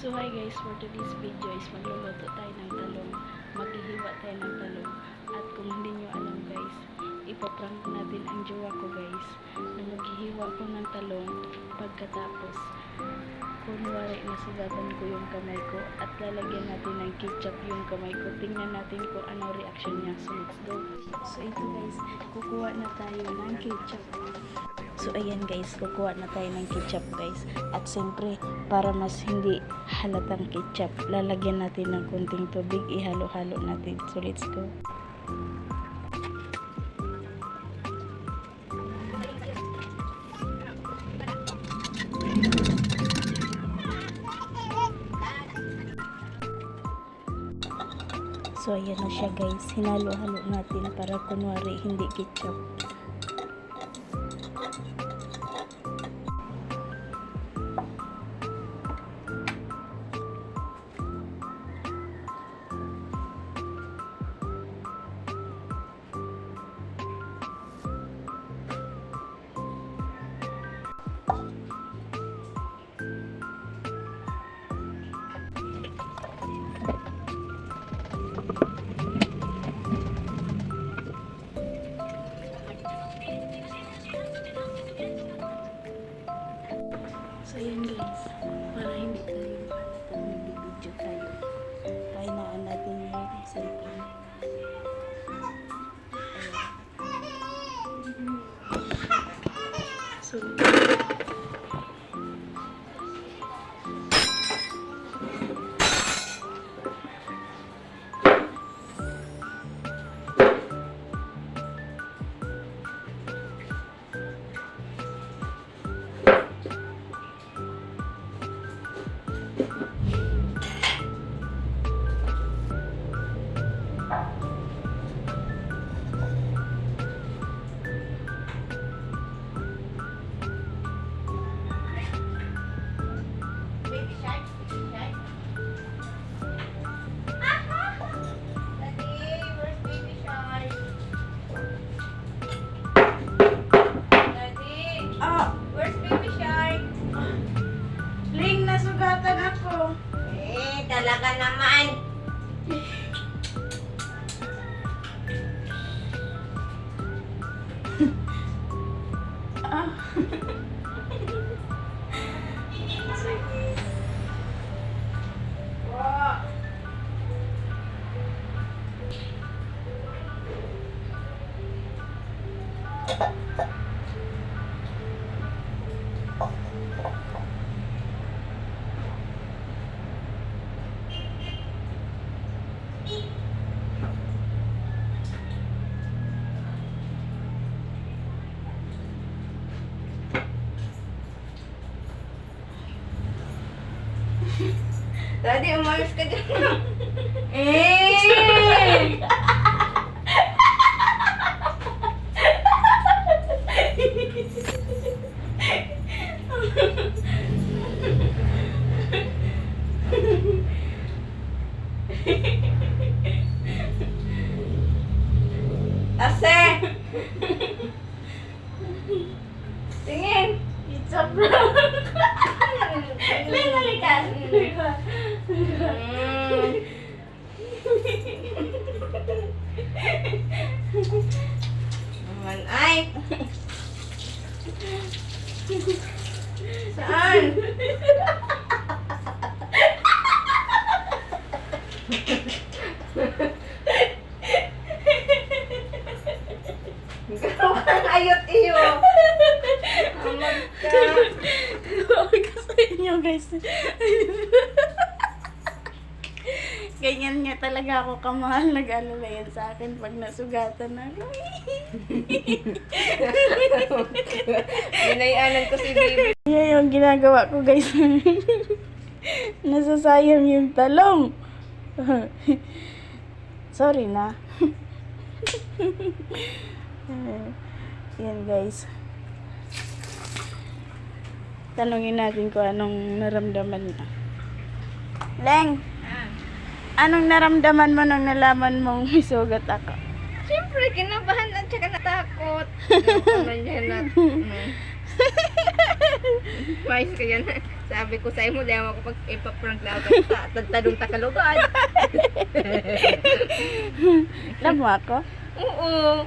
So hi guys, for today's video is magluluto tayo ng talong. Maghihiwa tayo ng talong. At kung hindi nyo alam guys, ipaprank natin ang jowa ko guys na maghihiwa ko ng talong. Pagkatapos, kunwari nasugatan ko yung kamay ko at lalagyan natin ng ketchup yung kamay ko. Tingnan natin kung ano reaction niya. So let's go. So ito guys, kukuha na tayo ng ketchup. So ayan guys, kukuha na tayo ng ketchup guys. At siyempre, para mas hindi halatang ketchup, lalagyan natin ng konting tubig, ihalo-halo natin. So let's go. So ayan na siya guys, hinalo-halo natin para kunwari hindi ketchup. So yun guys, para hindi tayo halatang nag-video tayo, pahinaan natin yung cellphone. So nasugatan ako. Talaga naman. Daddy, umayos ka dyan. Ase! Tingin! It's a prank. Balikan! Naman ay! Saan? Gano'n kang ayot iyo. Amag ka. Sorry ka sa inyo guys. Ganyan nga talaga ako kamahal. Nag-alala yan sa akin pag nasugatan ako. Binayanan ko si baby. Yan yung ginagawa ko guys. Nasasayang yung talong. Sorry na. Yan guys. Tanungin natin kung anong naramdaman na. Leng! Anong naramdaman mo nung nalaman mong may sugat ako? Siyempre, kinabahan at saka natakot. Ano niya na. Mais ka yan. Sabi ko sa imo, dahil ako pag ipaprank na ako tagtadong takalugan. Love mo ako? Oo.